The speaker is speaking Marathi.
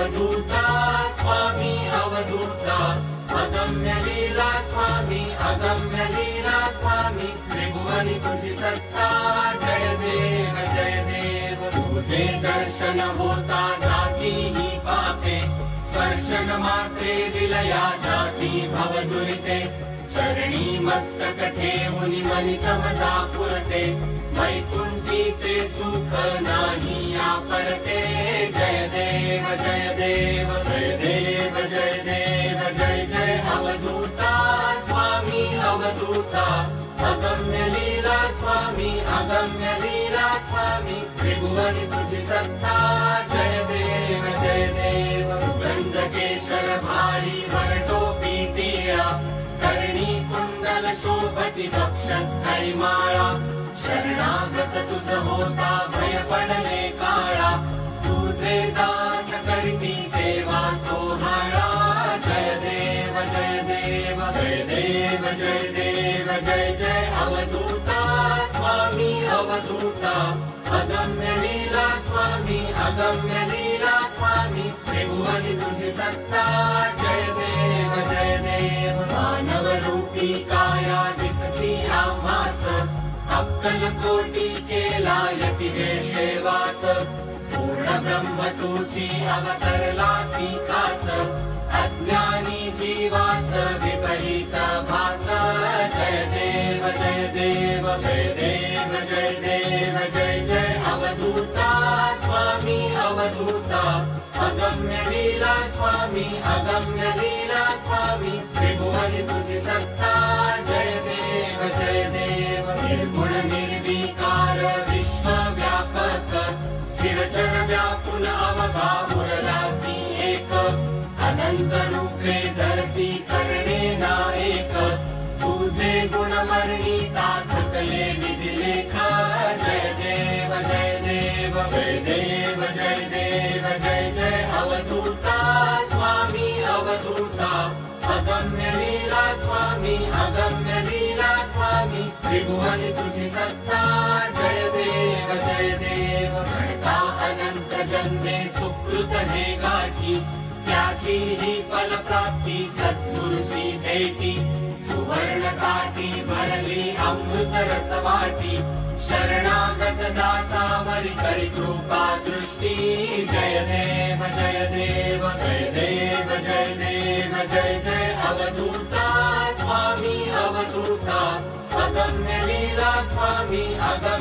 अवधूता स्वामी अवधूता अगम्य लीला स्वामी अगम्य लीला स्वामी त्रिभुवनि तुझी सत्ता जय देव तुझे दर्शन होता जाती ही पापे स्पर्शन मात्रे विलया जाती भवदुरिते शरणी मस्तक ठेवुनि मनि समजा पुरते वैकुंठीचे सुख नाही आपरते जय देव जय देव जय देव जय देव जय जय अवधूता स्वामी अवधूता अगम्य लीला स्वामी अगम्य लीला स्वामी त्रिभुवनि तुझी सत्ता जय देव सुगंध केशर भारी वरटोपी टिळा कर्णी कुंडल शोभती वक्षस्थळी माळा शरणागत तुझ होता भय पडले काळा तुझे दास करीती सेवा सोहळा जय देव जय देव जय देव जय देव जय जय अवधूता स्वामी अवधूता अगम्य लीला स्वामी अगम्य लीला स्वामी त्रिभुवनि तुझी सत्ता जय देव मानव रूपी काया दिससी आभास अक्कल कोटी केला यती वेशे वास पूर्ण ब्रह्म तुझी अवतरलासी खास अज्ञानी जीवास विपरीत भास जय देव जय देव जय देव जय देव जय जय अवधूता स्वामी अवधूता अगम्य लीला स्वामी अगम्य लीला स्वामी त्रिभुवनि तुझी सत्ता जय देव निर्गुण निर्विकार विश्व व्यापक स्थिरचर व्यापुल अवघा उरलासी एक अनंत रूपे धरसी करणे नायक तुझे गुण वर्णिता थकले विधिलेख जय देव जय देव जय देव जय देव जय जय अवधूता स्वामी अवधूता अगम्य लीला स्वामी अगम्य लीला स्वामी त्रिभुवनि तुझी सत्ता जय देव घडता अनंत जन्मे सुकृत हे गाठी त्याची ही फलप्राप्ती सद्गुरुची भेटी सुवर्ण काठी भरली अमृत रसवाटी शरणागत दासावरी करी कृपा दृष्टी जय देव जय देव जय देव जय देव जय जय अवधूता स्वामी अवधूता अगम्य लीला स्वामी अगम्य